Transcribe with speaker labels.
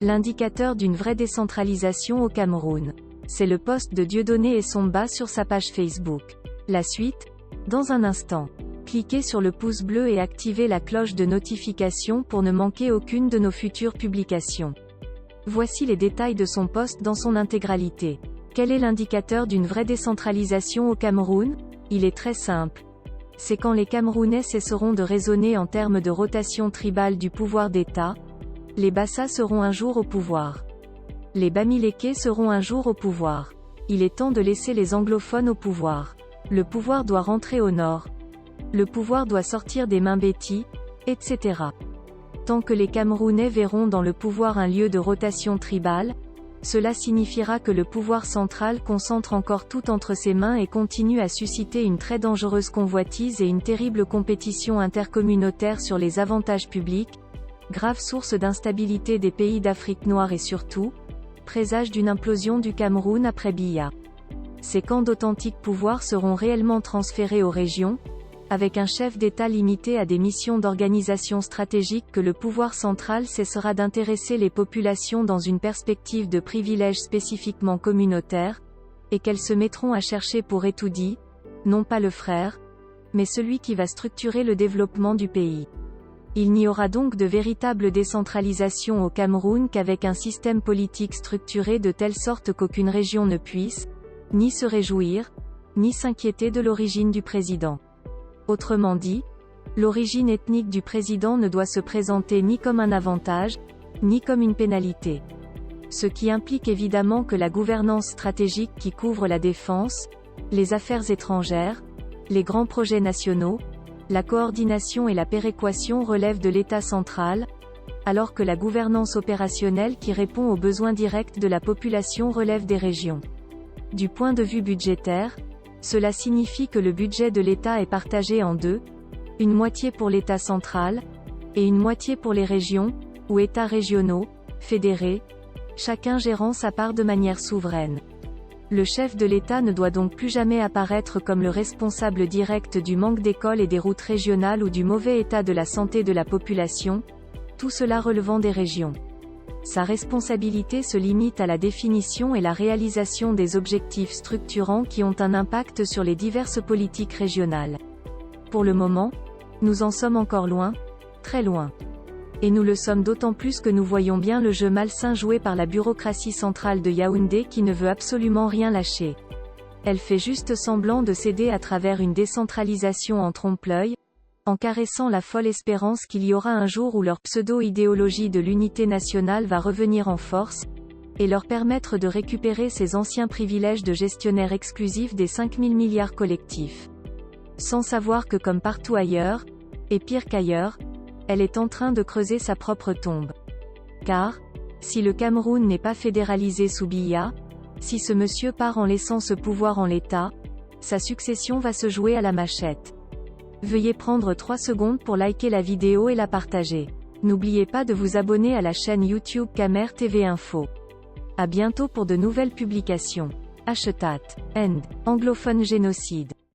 Speaker 1: L'indicateur d'une vraie décentralisation au Cameroun. C'est le post de Dieudonné Essomba sur sa page Facebook. La suite, dans un instant. Cliquez sur le pouce bleu et activez la cloche de notification pour ne manquer aucune de nos futures publications. Voici les détails de son post dans son intégralité. Quel est l'indicateur d'une vraie décentralisation au Cameroun? Il est très simple. C'est quand les Camerounais cesseront de raisonner en termes de rotation tribale du pouvoir d'État. Les Bassa seront un jour au pouvoir. Les Bamileke seront un jour au pouvoir. Il est temps de laisser les anglophones au pouvoir. Le pouvoir doit rentrer au nord. Le pouvoir doit sortir des mains Betty, etc. Tant que les Camerounais verront dans le pouvoir un lieu de rotation tribale, cela signifiera que le pouvoir central concentre encore tout entre ses mains et continue à susciter une très dangereuse convoitise et une terrible compétition intercommunautaire sur les avantages publics, grave source d'instabilité des pays d'Afrique noire et surtout, présage d'une implosion du Cameroun après Biya. Ces camps d'authentiques pouvoirs seront réellement transférés aux régions, avec un chef d'État limité à des missions d'organisation stratégique que le pouvoir central cessera d'intéresser les populations dans une perspective de privilèges spécifiquement communautaires, et qu'elles se mettront à chercher pour Etoudi, non pas le frère, mais celui qui va structurer le développement du pays. Il n'y aura donc de véritable décentralisation au Cameroun qu'avec un système politique structuré de telle sorte qu'aucune région ne puisse, ni se réjouir, ni s'inquiéter de l'origine du président. Autrement dit, l'origine ethnique du président ne doit se présenter ni comme un avantage, ni comme une pénalité. Ce qui implique évidemment que la gouvernance stratégique qui couvre la défense, les affaires étrangères, les grands projets nationaux, la coordination et la péréquation relèvent de l'État central, alors que la gouvernance opérationnelle qui répond aux besoins directs de la population relève des régions. Du point de vue budgétaire, cela signifie que le budget de l'État est partagé en deux, une moitié pour l'État central, et une moitié pour les régions, ou États régionaux, fédérés, chacun gérant sa part de manière souveraine. Le chef de l'État ne doit donc plus jamais apparaître comme le responsable direct du manque d'écoles et des routes régionales ou du mauvais état de la santé de la population, tout cela relevant des régions. Sa responsabilité se limite à la définition et la réalisation des objectifs structurants qui ont un impact sur les diverses politiques régionales. Pour le moment, nous en sommes encore loin, très loin. Et nous le sommes d'autant plus que nous voyons bien le jeu malsain joué par la bureaucratie centrale de Yaoundé qui ne veut absolument rien lâcher. Elle fait juste semblant de céder à travers une décentralisation en trompe-l'œil, en caressant la folle espérance qu'il y aura un jour où leur pseudo-idéologie de l'unité nationale va revenir en force, et leur permettre de récupérer ces anciens privilèges de gestionnaire exclusif des 5000 milliards collectifs. Sans savoir que comme partout ailleurs, et pire qu'ailleurs, elle est en train de creuser sa propre tombe. Car, si le Cameroun n'est pas fédéralisé sous Biya, si ce monsieur part en laissant ce pouvoir en l'état, sa succession va se jouer à la machette. Veuillez prendre 3 secondes pour liker la vidéo et la partager. N'oubliez pas de vous abonner à la chaîne YouTube Camer TV Info. À bientôt pour de nouvelles publications. #End. Anglophone génocide.